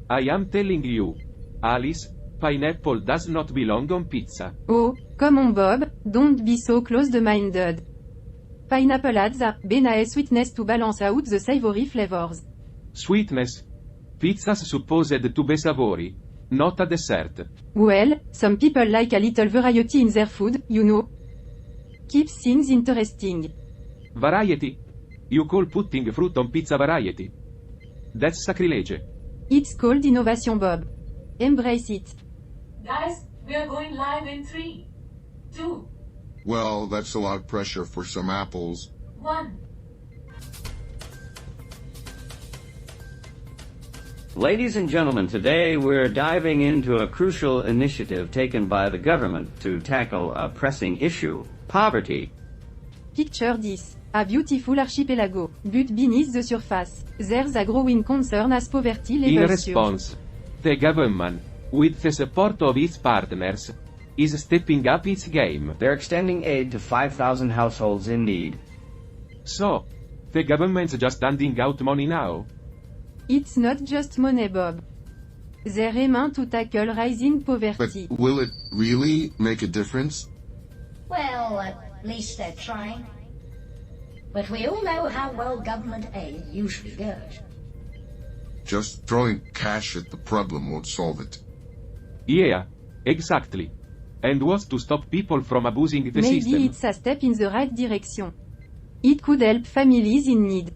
I am telling you. Alice, pineapple does not belong on pizza. Oh, come on Bob, don't be so closed-minded. Pineapple adds a nice sweetness to balance out the savory flavors. Sweetness. Pizza's supposed to be savory, not a dessert. Well, some people like a little variety in their food, you know. Keeps things interesting. Variety? You call putting fruit on pizza variety? That's sacrilege. It's called innovation Bob. Embrace it. Guys, we are going live in 3, 2, Well, that's a lot of pressure for some apples. 1. Ladies and gentlemen, today we're diving into a crucial initiative taken by the government to tackle a pressing issue, poverty. Picture this. A beautiful archipelago, but beneath the surface, there's a growing concern as poverty In levels surge. response, the government, with the support of its partners, is stepping up its game. They're extending aid to 5,000 households in need. So, the government's just handing out money now? It's not just money Bob. They're aiming to tackle rising But poverty. will it really make a difference? Well, at least they're trying. But we all know how well government aid usually goes. Just throwing cash at the problem won't solve it. Yeah, exactly. And what's to stop people from abusing the Maybe system? it's a step in the right direction. It could help families in need.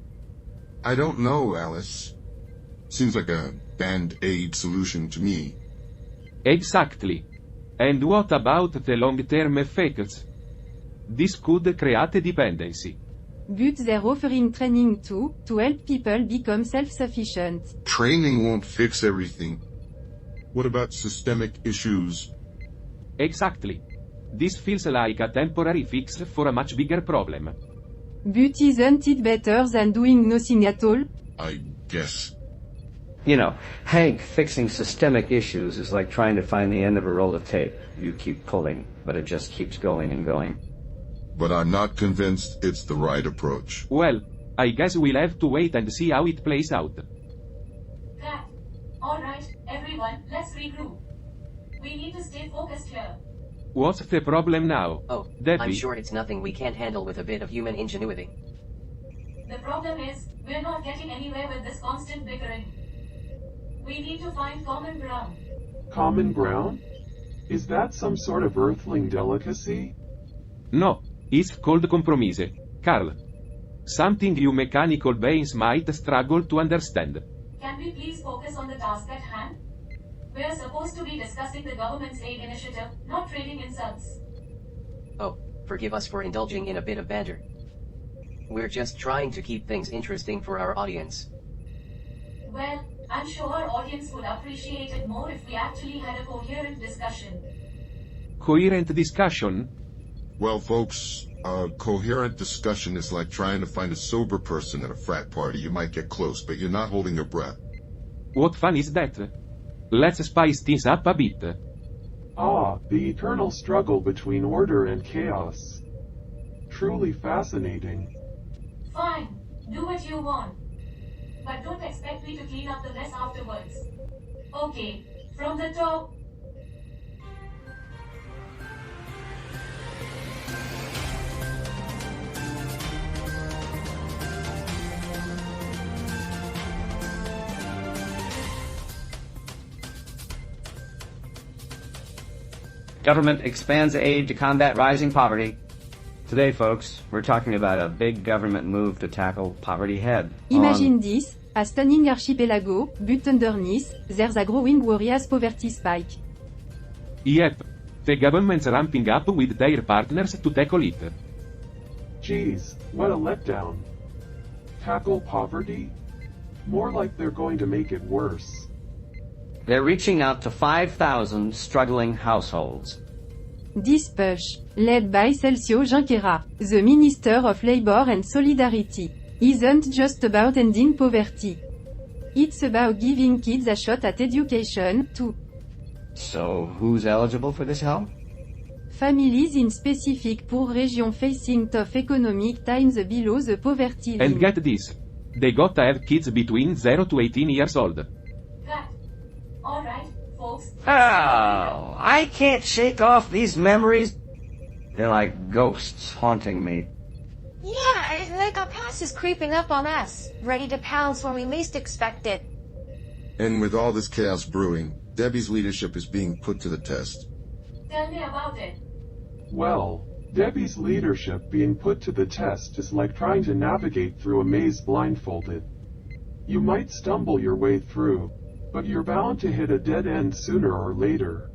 I don't know, Alice. Seems like a band-aid solution to me. Exactly. And what about the long-term effects? This could create a dependency. But they're offering training too, to help people become self-sufficient. Training won't fix everything. What about systemic issues? Exactly. This feels like a temporary fix for a much bigger problem. But isn't it better than doing nothing at all? I guess. You know, Hank, fixing systemic issues is like trying to find the end of a roll of tape. You keep pulling, but it just keeps going and going. But I'm not convinced it's the right approach. Well, I guess we'll have to wait and see how it plays out. Cat. Alright, everyone, let's regroup. We need to stay focused here. What's the problem now? Oh, Debbie? I'm sure it's nothing we can't handle with a bit of human ingenuity. The problem is, we're not getting anywhere with this constant bickering. We need to find common ground. Common ground? Is that some sort of earthling delicacy? No, it's called compromise, Carl. Something you mechanical beings might struggle to understand. Can we please focus on the task at hand? We're supposed to be discussing the government's aid initiative, not trading insults. Oh, forgive us for indulging in a bit of banter. We're just trying to keep things interesting for our audience. Well, I'm sure our audience would appreciate it more if we actually had a coherent discussion. Coherent discussion? Well, folks, a coherent discussion is like trying to find a sober person at a frat party. You might get close, but you're not holding your breath. What fun is that? Let's spice things up a bit. Ah, the eternal struggle between order and chaos. Truly fascinating. Fine, do what you want. But don't expect me to clean up the mess afterwards. Okay, from the top. Government expands aid to combat rising poverty. Today, folks, we're talking about a big government move to tackle poverty head. Imagine this, a stunning archipelago, but underneath, there's a growing worry as poverty spike. Yep. The government's ramping up with their partners to tackle it. Geez, what a letdown. Tackle poverty? More like they're going to make it worse. They're reaching out to 5,000 struggling households. This push, led by Celso Junqueira, the Minister of Labor and Solidarity, isn't just about ending poverty. It's about giving kids a shot at education, too. So, who's eligible for this help? Families in specific poor regions facing tough economic times below the poverty line. And get this. They gotta have kids between 0 to 18 years old. Cat, Alright, folks. Oh, I can't shake off these memories. They're like ghosts haunting me. Yeah, it's like our past is creeping up on us, ready to pounce when we least expect it. And with all this chaos brewing, Debbie's leadership is being put to the test. Tell me about it. Well, Debbie's leadership being put to the test is like trying to navigate through a maze blindfolded. You might stumble your way through, but you're bound to hit a dead end sooner or later.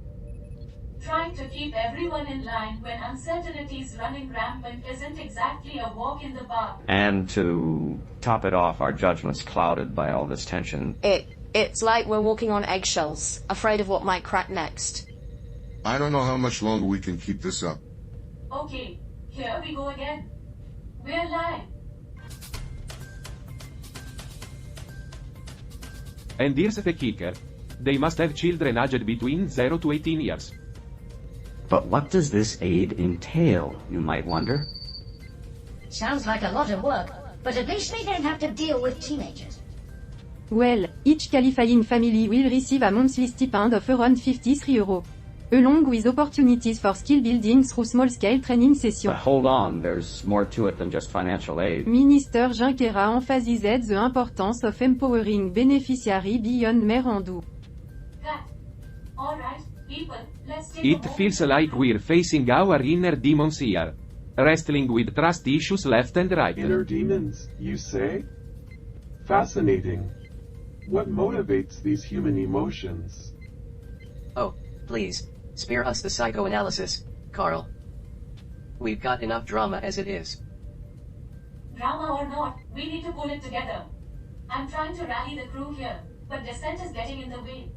Trying to keep everyone in line when uncertainty's running rampant isn't exactly a walk in the park. And to top it off, our judgment's clouded by all this tension. It's like we're walking on eggshells, afraid of what might crack next. I don't know how much longer we can keep this up. Okay, here we go again. We're live. And here's the kicker. They must have children aged between 0 to 18 years. But what does this aid entail, you might wonder? Sounds like a lot of work, but at least they don't have to deal with teenagers. Well, each qualifying family will receive a monthly stipend of around €53, along with opportunities for skill building through small-scale training But sessions. hold on, there's more to it than just financial aid. Minister Junquera emphasized the importance of empowering beneficiaries beyond mere endu. Cut. Alright, people, let's take It a feels moment. like we're facing our inner demons here. Wrestling with trust issues left and right. Inner demons, you say? Fascinating. What motivates these human emotions? Oh, please, spare us the psychoanalysis, Carl. We've got enough drama as it is. Drama or not, we need to pull it together. I'm trying to rally the crew here, but dissent is getting in the way.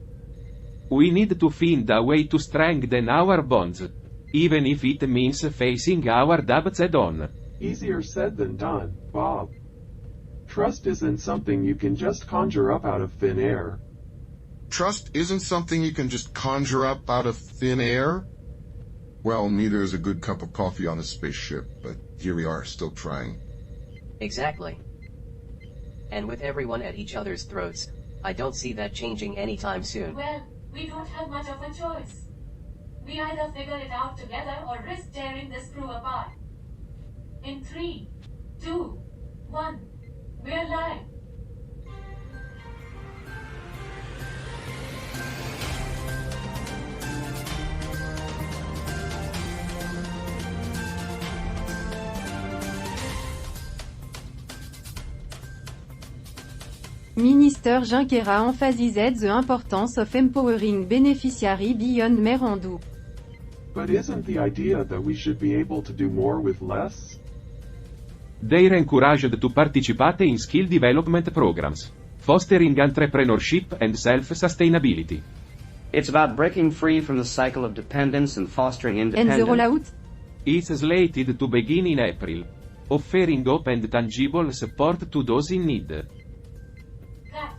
We need to find a way to strengthen our bonds. Even if it means facing our doubts head on. Easier said than done, Bob. Trust isn't something you can just conjure up out of thin air. Trust isn't something you can just conjure up out of thin air? Well, neither is a good cup of coffee on a spaceship, but here we are, still trying. Exactly. And with everyone at each other's throats, I don't see that changing anytime soon. Well, we don't have much of a choice. We either figure it out together or risk tearing this crew apart. In 3, 2, 1, we're live. Minister Junquera emphasized the importance of empowering beneficiaries beyond mere endu. But isn't the idea that we should be able to do more with less? They're encouraged to participate in skill development programs, fostering entrepreneurship and self-sustainability. It's about breaking free from the cycle of dependence and fostering And the independence. rollout? It's slated to begin in April, offering hope and tangible support to those in need. Cut.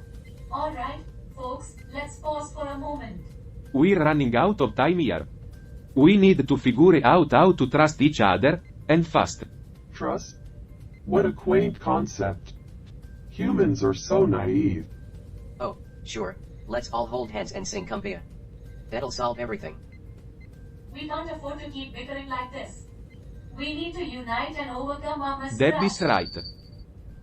Alright, folks, let's pause for a moment. We're running out of time here. We need to figure out how to trust each other, and fast. Trust? What a quaint concept. Humans are so naive. Oh, sure, let's all hold hands and sing Cumbia. That'll solve everything. We can't afford to keep bickering like this. We need to unite and overcome our mistrust. Debbie's right.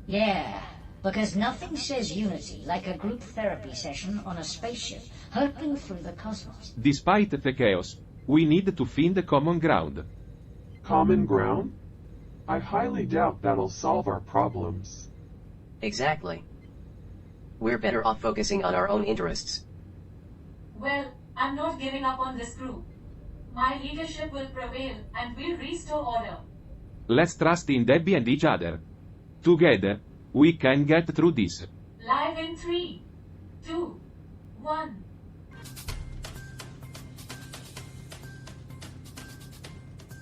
Yeah, because nothing says unity like a group therapy session on a spaceship hurtling through the cosmos. Despite the chaos, we need to find common ground. Common ground? I highly doubt that'll solve our problems. Exactly. We're better off focusing on our own interests. Well, I'm not giving up on this crew. My leadership will prevail, and we'll restore order. Let's trust in Debbie and each other. Together, we can get through this. Live in 3, 2, 1.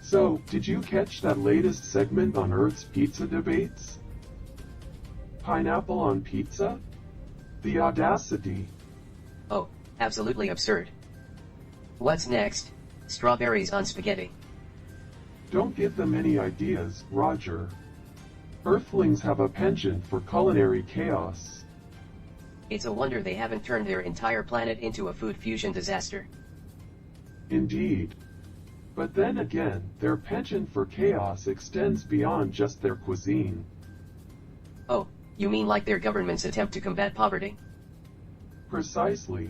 So, did you catch that latest segment on Earth's pizza debates? Pineapple on pizza? The audacity. Oh, absolutely absurd. What's next? Strawberries on spaghetti. Don't give them any ideas, Roger. Earthlings have a penchant for culinary chaos. It's a wonder they haven't turned their entire planet into a food fusion disaster. Indeed. But then again, their penchant for chaos extends beyond just their cuisine. Oh, you mean like their government's attempt to combat poverty? Precisely.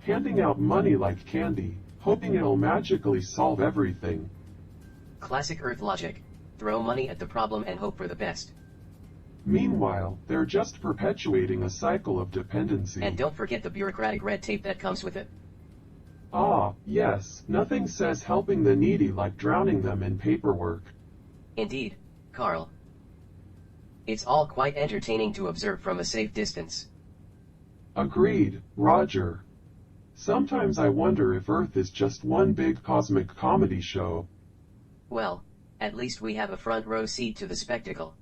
Handing out money like candy, hoping it'll magically solve everything. Classic Earth logic. Throw money at the problem and hope for the best. Meanwhile, they're just perpetuating a cycle of dependency. And don't forget the bureaucratic red tape that comes with it. Ah, yes, nothing says helping the needy like drowning them in paperwork. Indeed, Carl. It's all quite entertaining to observe from a safe distance. Agreed, Roger. Sometimes I wonder if Earth is just one big cosmic comedy show. Well, at least we have a front row seat to the spectacle.